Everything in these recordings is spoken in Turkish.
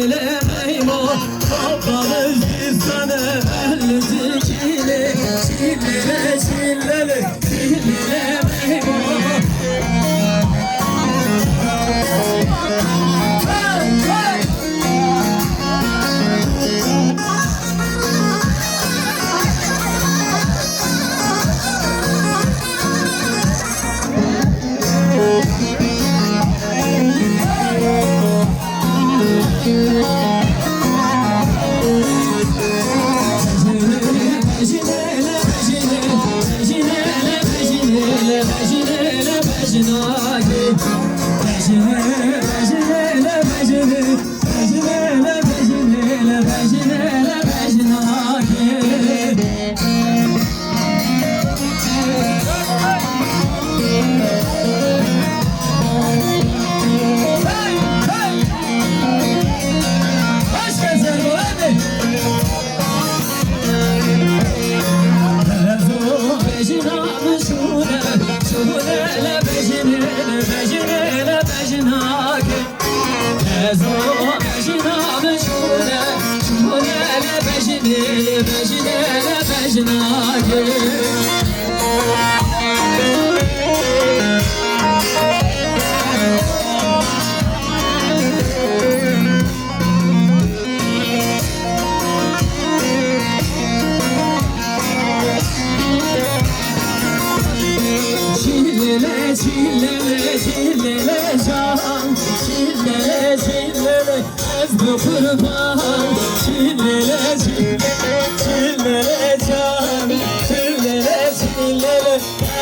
çillele meymo Toplamız bir tane elli çile Çillele çillele çillele meymo Çillele çillele can Çillele çillele ezdu kurban Çillele çillele can Çillele çillele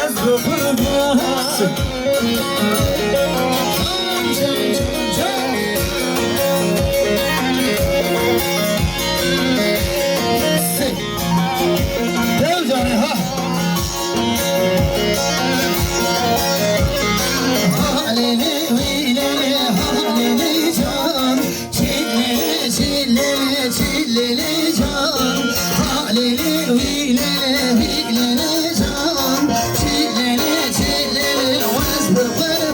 ezdu kurban Gel canım ha Çillele can, halele hilele hilele can, çillele çillele vazdı kurban.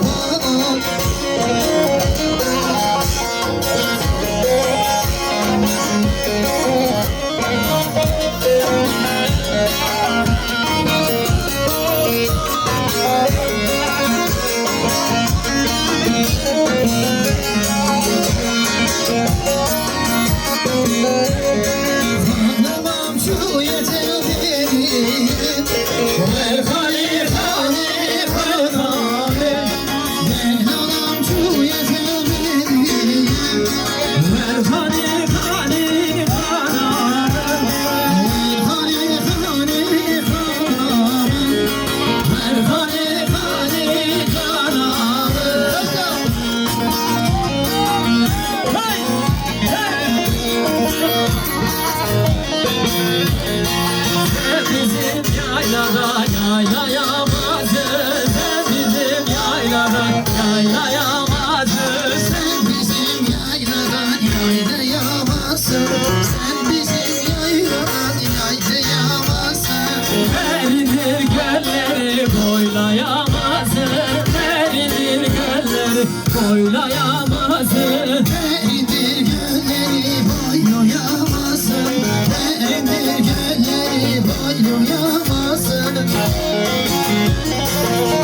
Boylayamazsın Derindir gölleri boylayamazsın Derindir gölleri boylayamazsın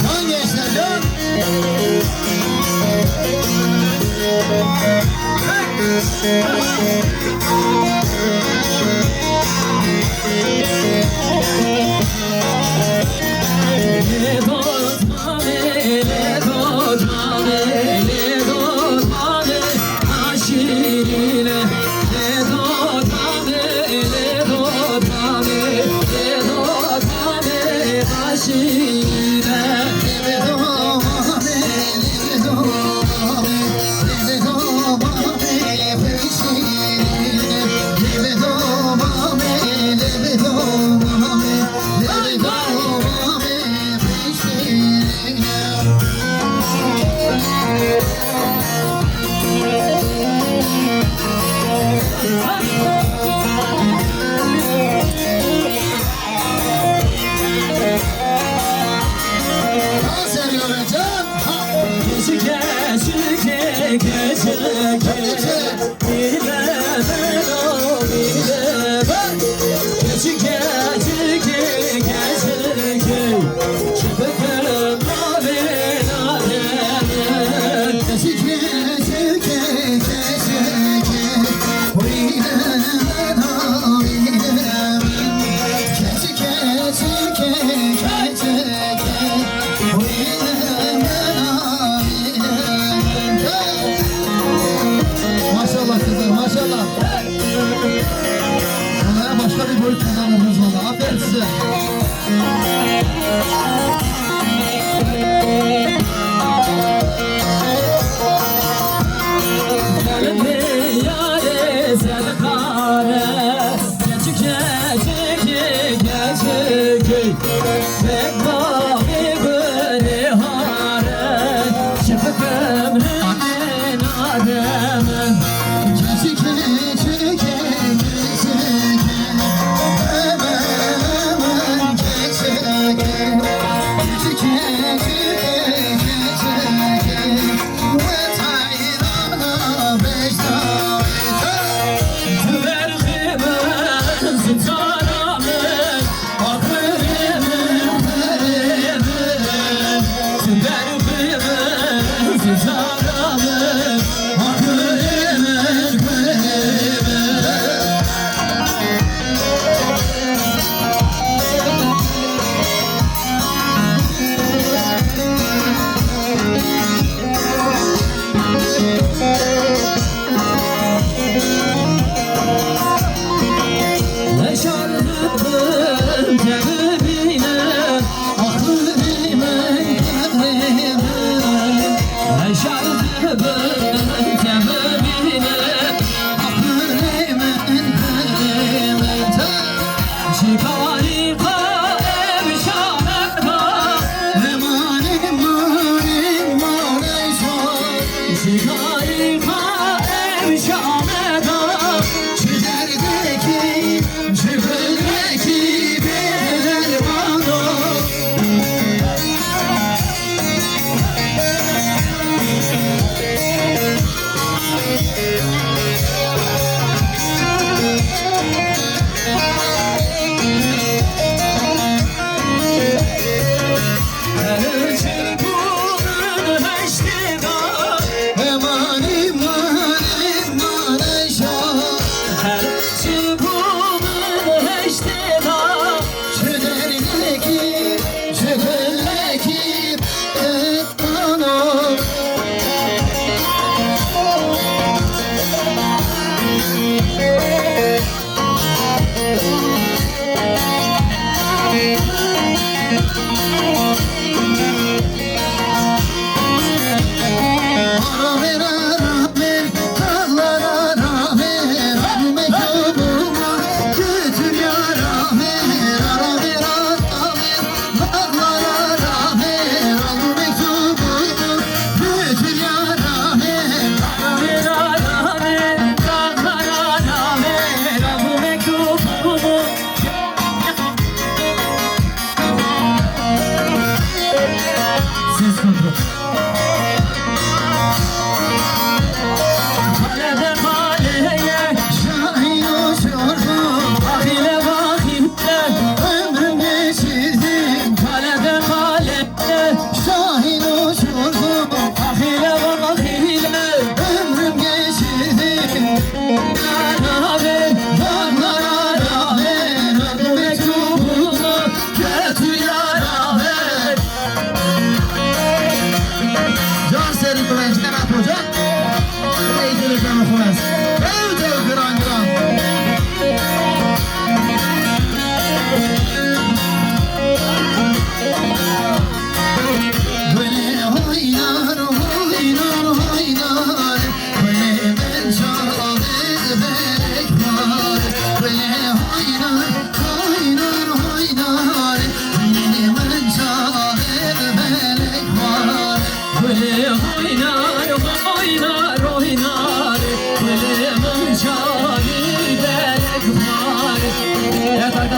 Lan gençler lan Le do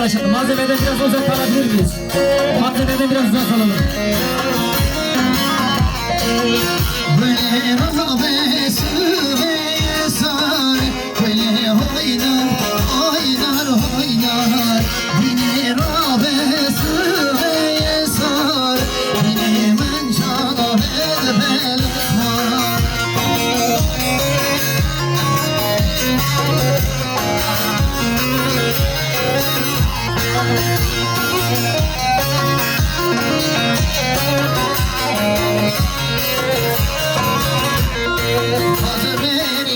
Arkadaşlar malzemeden biraz uzak kalabilir miyiz? Malzemeden biraz uzak kalalım. Hazır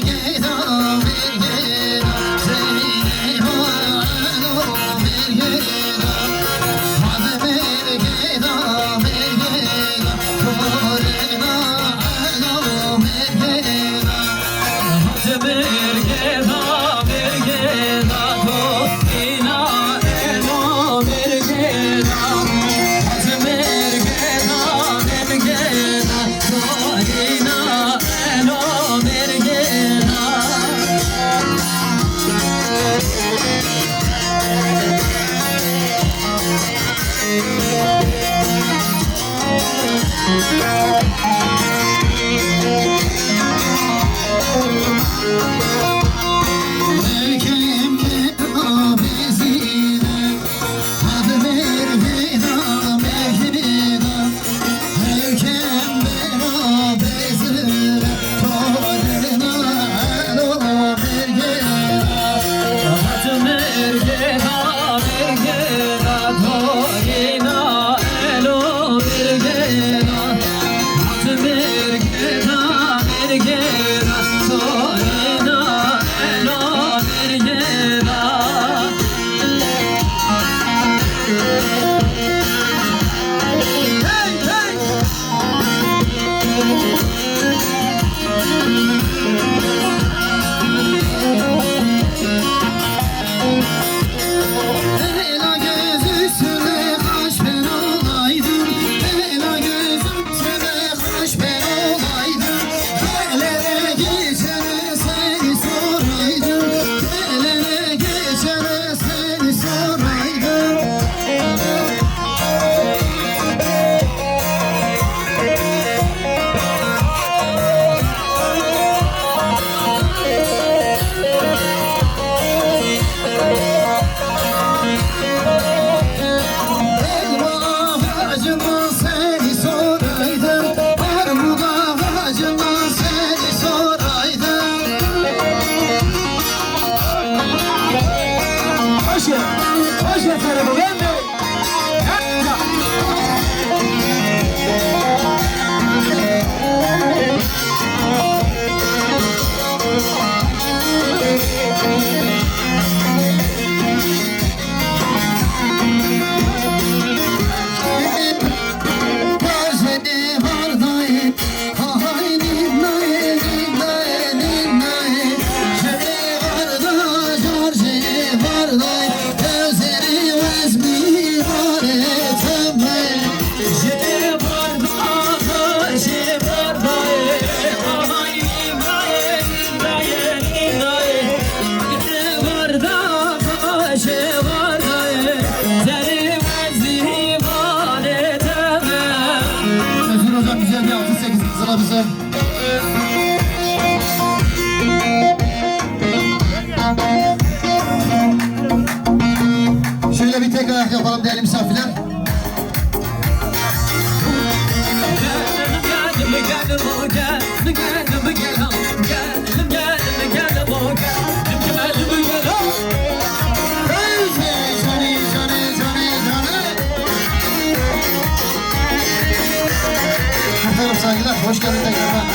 Hey hey. Ela göz üstüne kaş ben olaydım. Ela göz üstüne kaş ben olaydım. Gelene geçene seni soraydım. Gelene geçene seni soraydım. Elma ağacından seni soraydım. Armut ağacından seni soraydım. Hoş efendim bu ben de. Gözleri var dayı, hay ninnaye, ninnaye, ninnaye. Jeli var da, Georgeli var dayı, gözleri vezmi var eteme. Jeli var da, jeli var da, ay inaye, inaye, inaye. Jeli var da, jeli var da, jeli vezmi var eteme. Özgür hocam güzel bir 6-8 sıra bize. Şöyle bir tek ayak yapalım değerli misafirler. Efendim saygılar, hoş geldin tekrardan.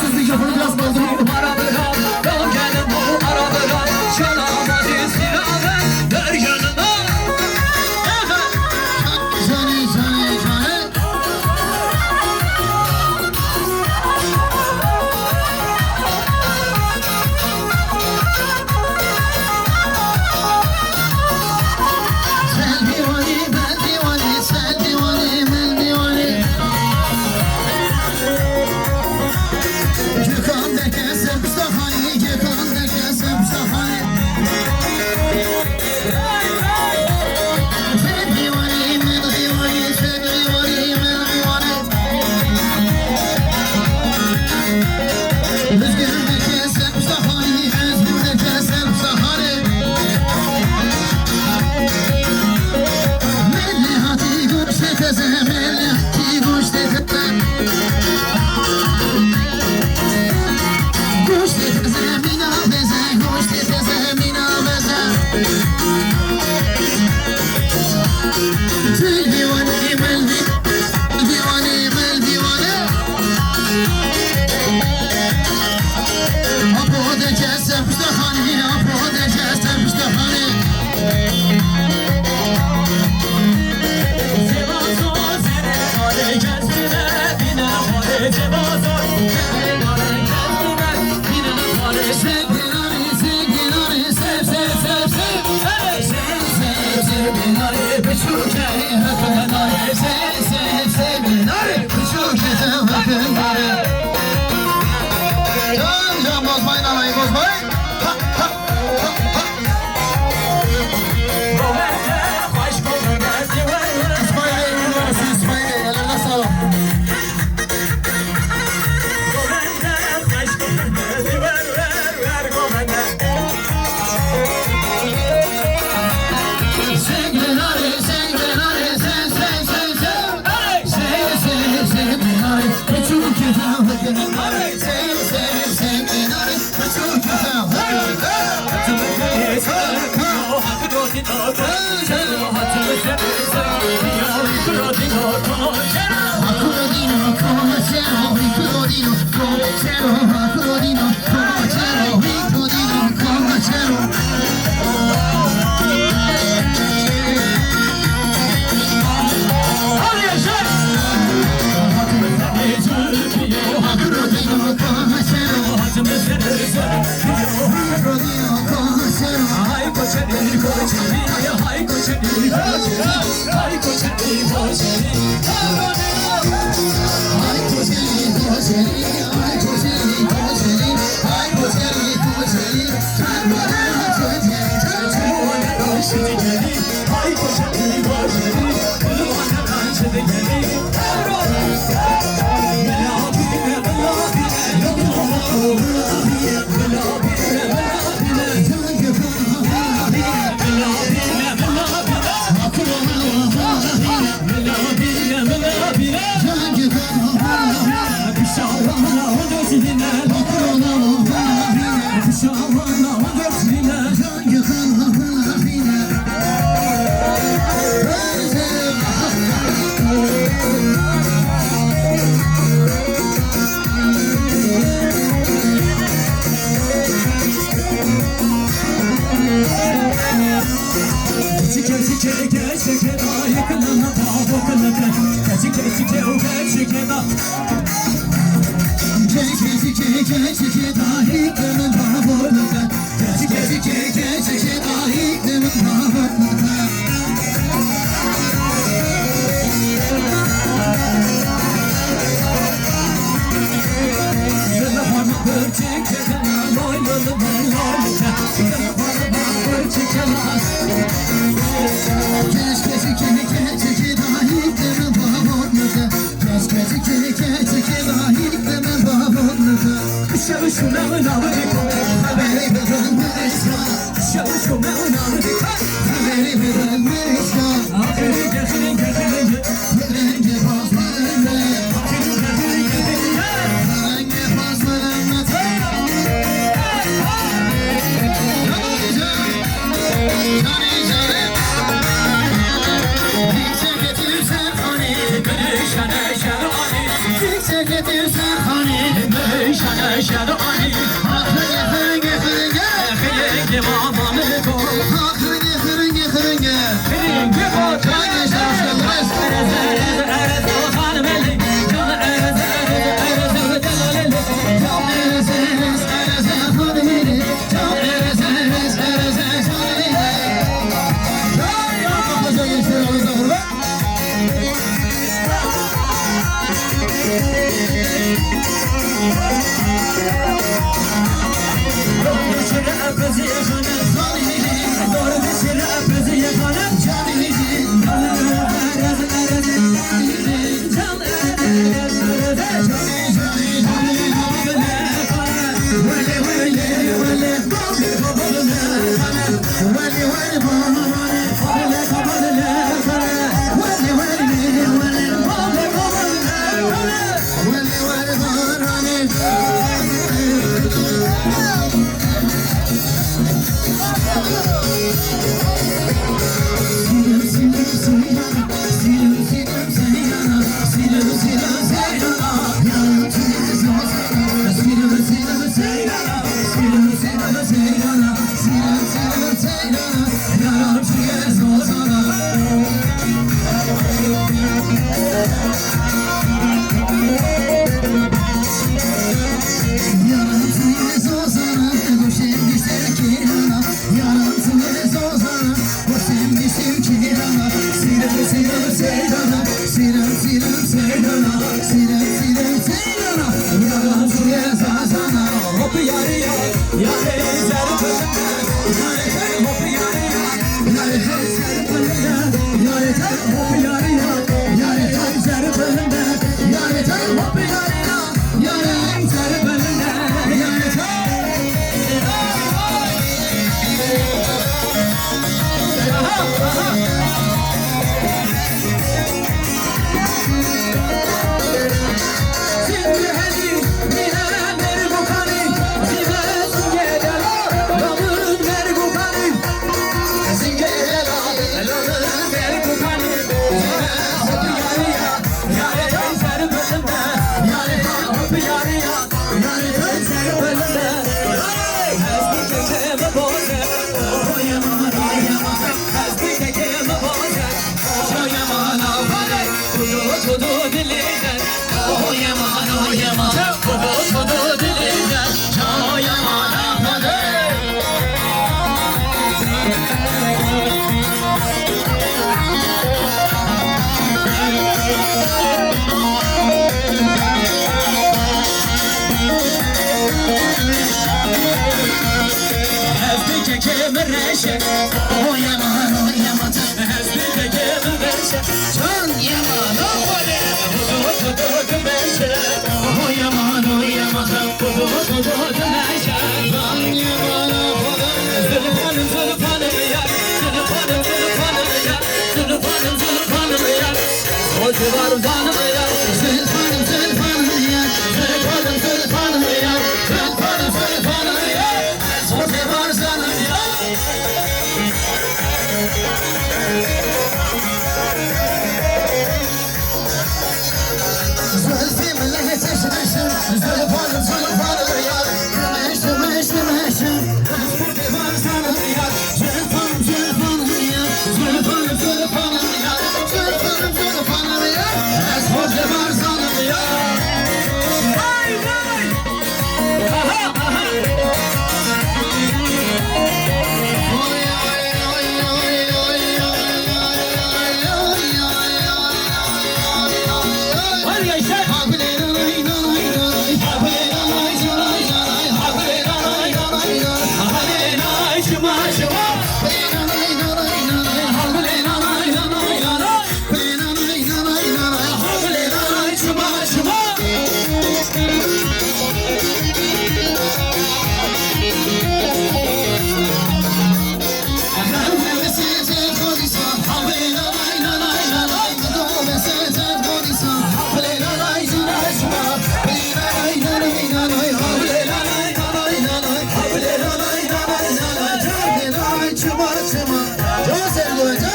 Siz mikrofonu biraz doldurun. Jani, jani, jani. Sen divani, ben divani, sen divani, ben divani. Gökhan derken Mustafa'ni, Gökhan derken Mustafa'ni. Sen divani, ben divani, sen divani, ben divani. Özgür derken Mustafa'ni, Özgür derken Mustafa'ni. Mellihati kuş teze, mellihati kuş teze. Kuş teze, mina beze, kuş teze, mina beze. Zel divani, mel divani, mel divani. Apo derken Mustafa'ni, apo derken Mustafa'ni. Sevginari, sevginari, sev, sev, sev, sev. Sev, sev, sevginari, beşukeri, hıkınari. Sev, sev, sevginari, beşukeri, hıkınari. Can, can bozmayın alayı, bozmayın. Ha, ha, ha, ha. İsmail Bey, numarası İsmail Bey, ellerine sağlık. Hay koçeli koçeli, hay koçeli koçeli, hay koçeli koçeli. Ay koçeli koçeli, ay koçeli koçeli, ay koçeli koçeli. Karbonara koçeli, Şidikeli, hay koçeli koçeli, kırmana şidikeli. kemerşe O yaman o yaman Hezbi kemerşe Can yaman o Kudu meşe O yaman o yaman Kudu meşe Can yaman o Zülfanım zülfanım ya Zülfanım zülfanım ya Zülfanım zülfanım ya O civar zanım ya Zülfanım zülfanım ya Zülfanım zülfanım ya Zülfanım zülfanım ya O sevar zanım ya Zülfimle yetişmişim Zülfanım zülfanım ya Meşhur meşhur meşhur O sevar zanım ya Zülfanım zülfanım ya Zülfanım zülfanım ya Zülfanım zülfanım ya O sevar zanım ya Vay vay Aha aha Oy oy oy oy oy Hadi gençler Hadi nay çıma çıma Hadi nay çıma çıma Çok sevdim hocam.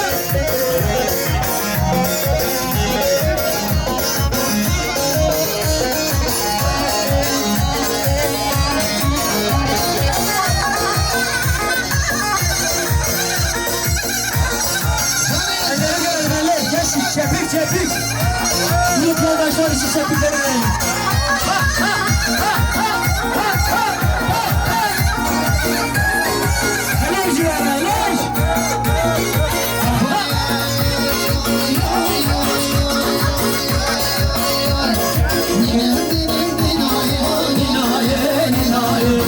Çepik çepik Büyük yoldaşlar için çepikleri verin Helal civarlar helal Ninaye ninaye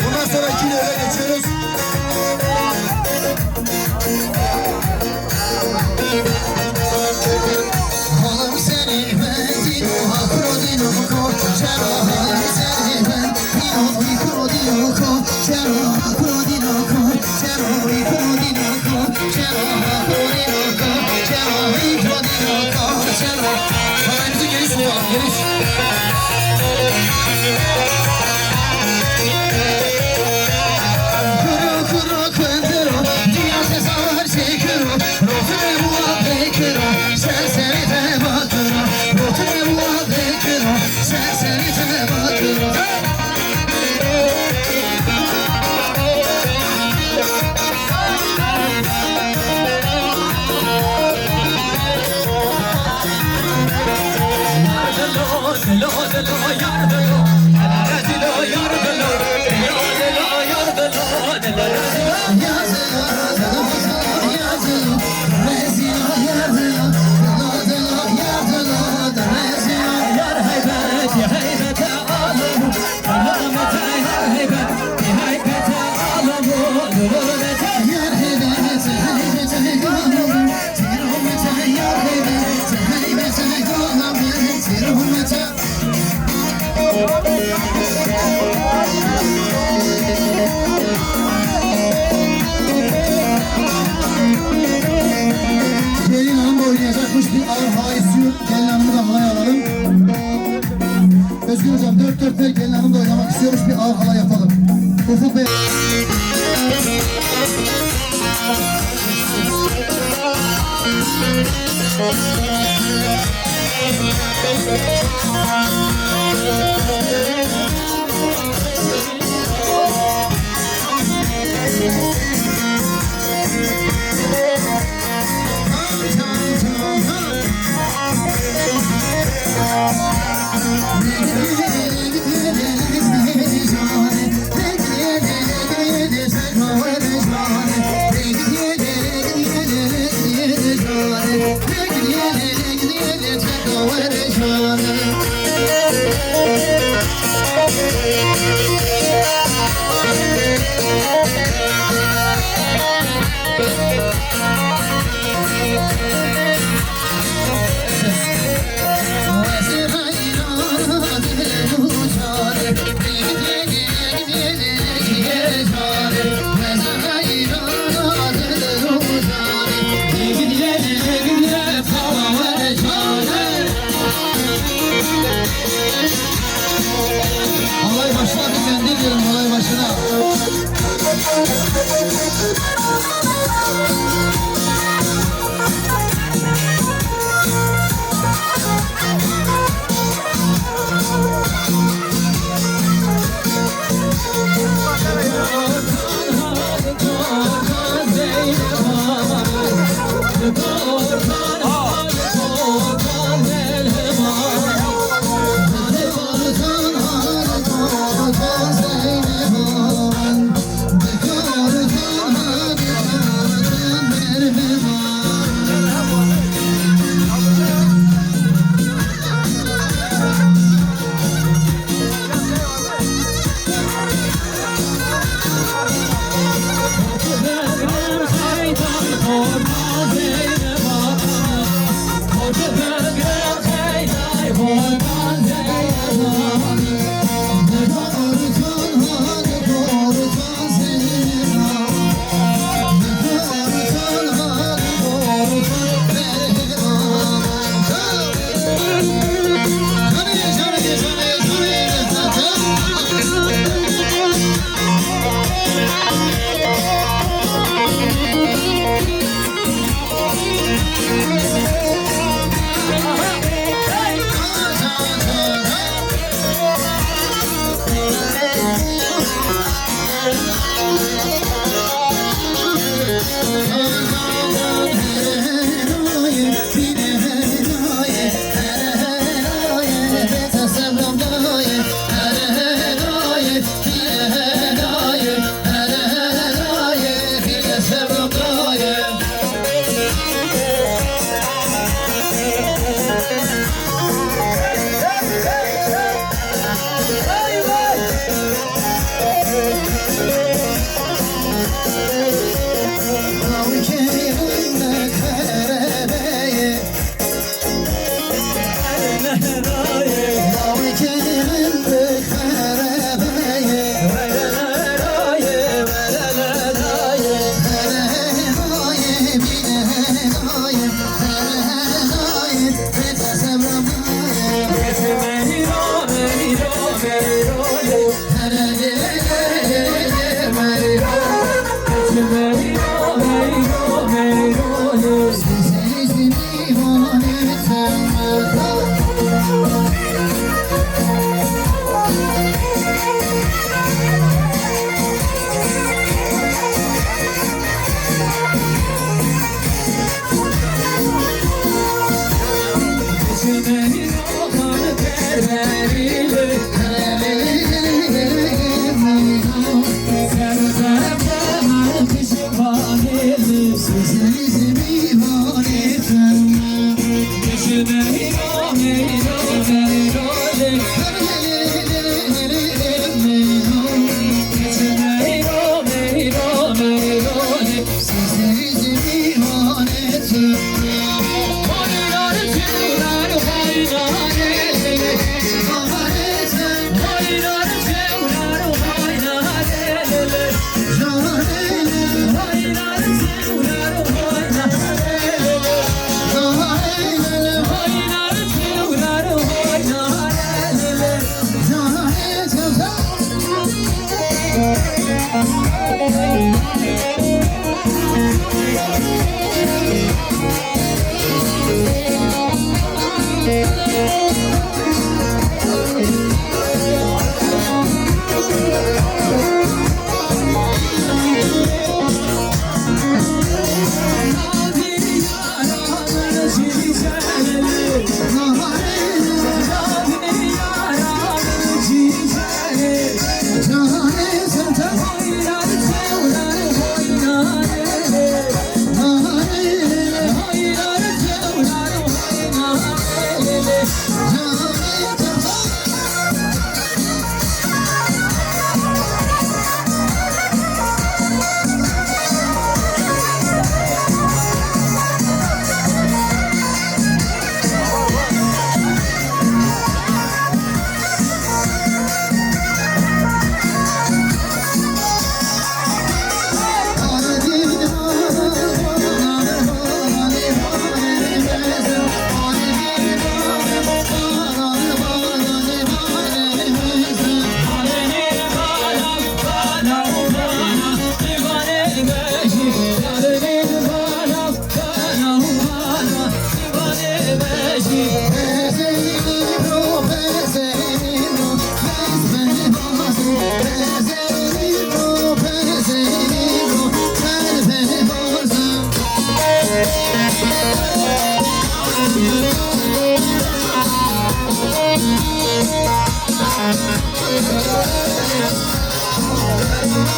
Bundan sonra ikinci eve geçiyoruz. Oğlum seni ben dino hakro dino ko Çero oğlum seni ben dino hakro dino ko Çero hakro dino ko Çero hakro dino ko Çero hakro dino ko Çero hakro dino ko Çero Haberimizi geniş tutalım geniş Kuru kuru kunduru Dünya sesar çekiro Rotine muhabbekiro Sen seni de bakiro Rotine muhabbekiro Sen seni de bakiro Gelin hanım da oynayacakmış, bir ağır halay istiyor. Gelin hanımı da halay alalım. Özgür hocam dört dört ver, gelin hanım da oynamak istiyormuş, bir ağır halay yapalım. Ufuk Bey.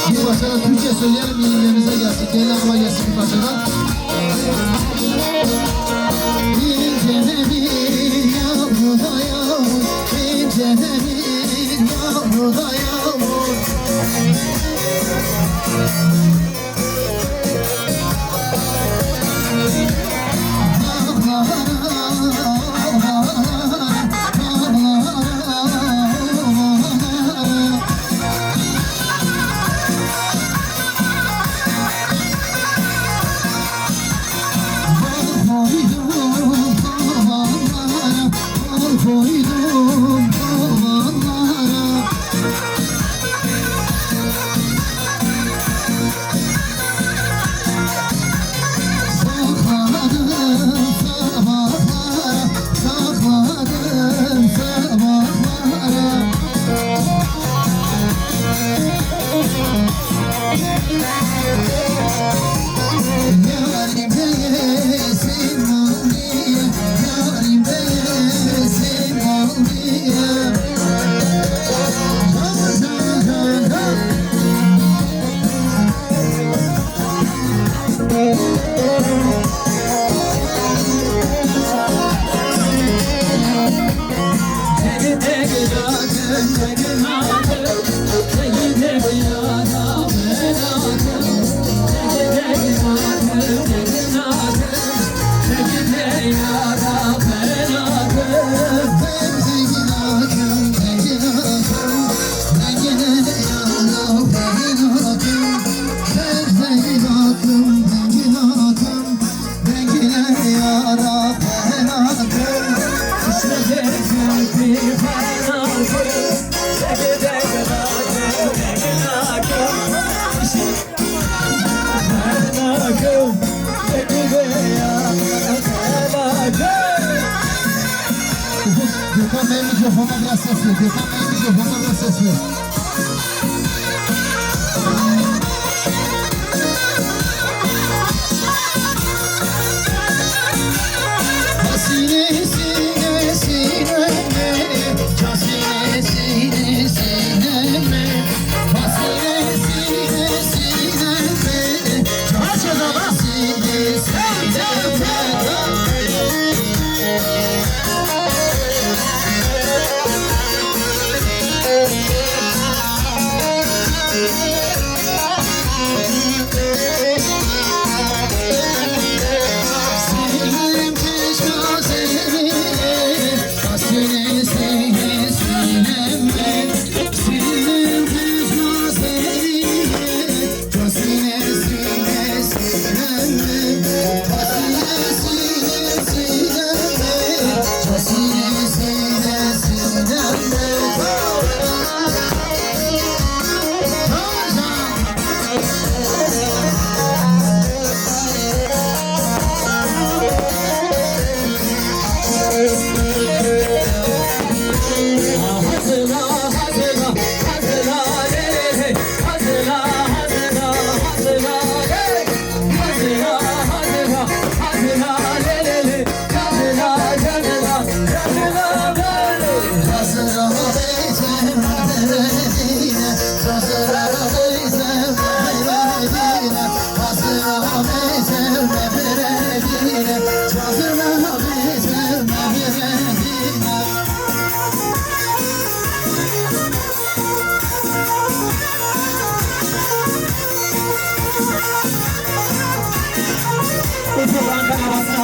Bir parçadan Türkçe söyleyelim, yenilerinize gelsin. Gelin aklıma gelsin bir parçadan. İncene bir yağmur da yağmur, incene bir yağmur da yağmur. Koydum tavanlara. Sakladım sabahlara, sakladım sabahlara. Yarim değilsin mağniye, yarim değilsin mağniye. Gökhan Bey mikrofona biraz ses ver. Gökhan Bey mikrofona biraz ses ver. Hasine sine sineme, hasine sine sineme, hasine sine sineme, hasine sine sineme.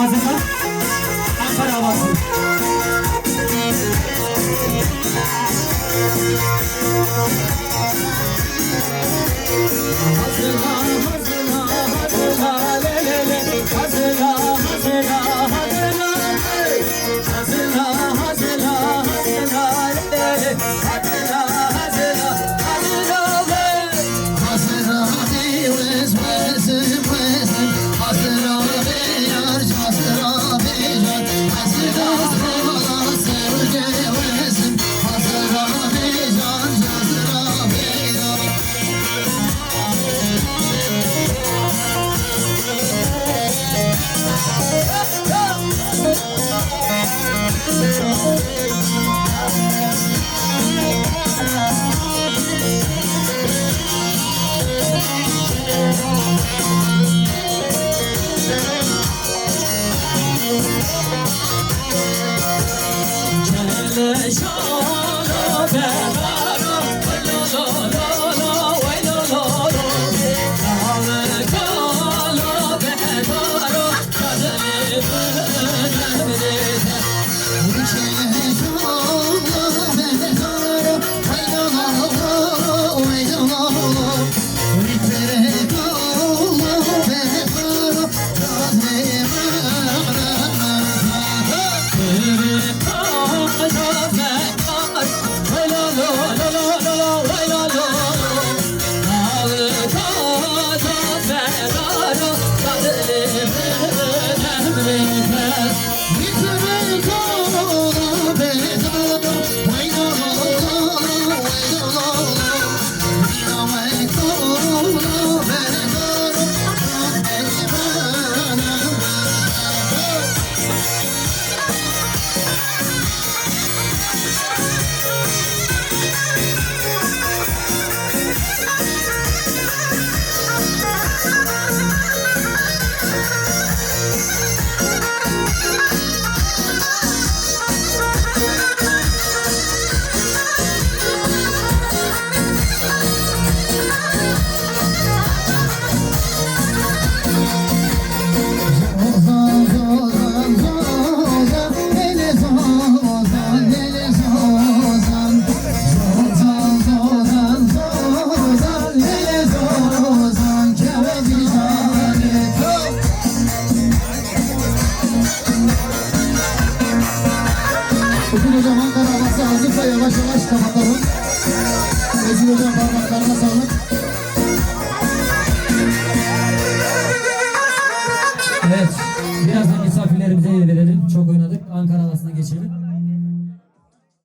Ağzından Ankara havası. Hazırla, hazırla, hazırla, le le le. Hazırla, hazırla, hazırla, le. Hazırla, hazırla, hazırla, le le. Hazırla, hazırla, hazırla, le. Hazıra değiliz bizim hazıra beyar hazıra beyar hazıra bana sevgilisin hazıra beyar hazıra beyar Kele şano bedaro, lo lo lo, vay lo lo lo. Kale kalo bedaro, kaderi bedere. Bugün hocam Ankara havası hazırsa yavaş yavaş kapatalım. Ezgi hocam parmaklarına sağlık.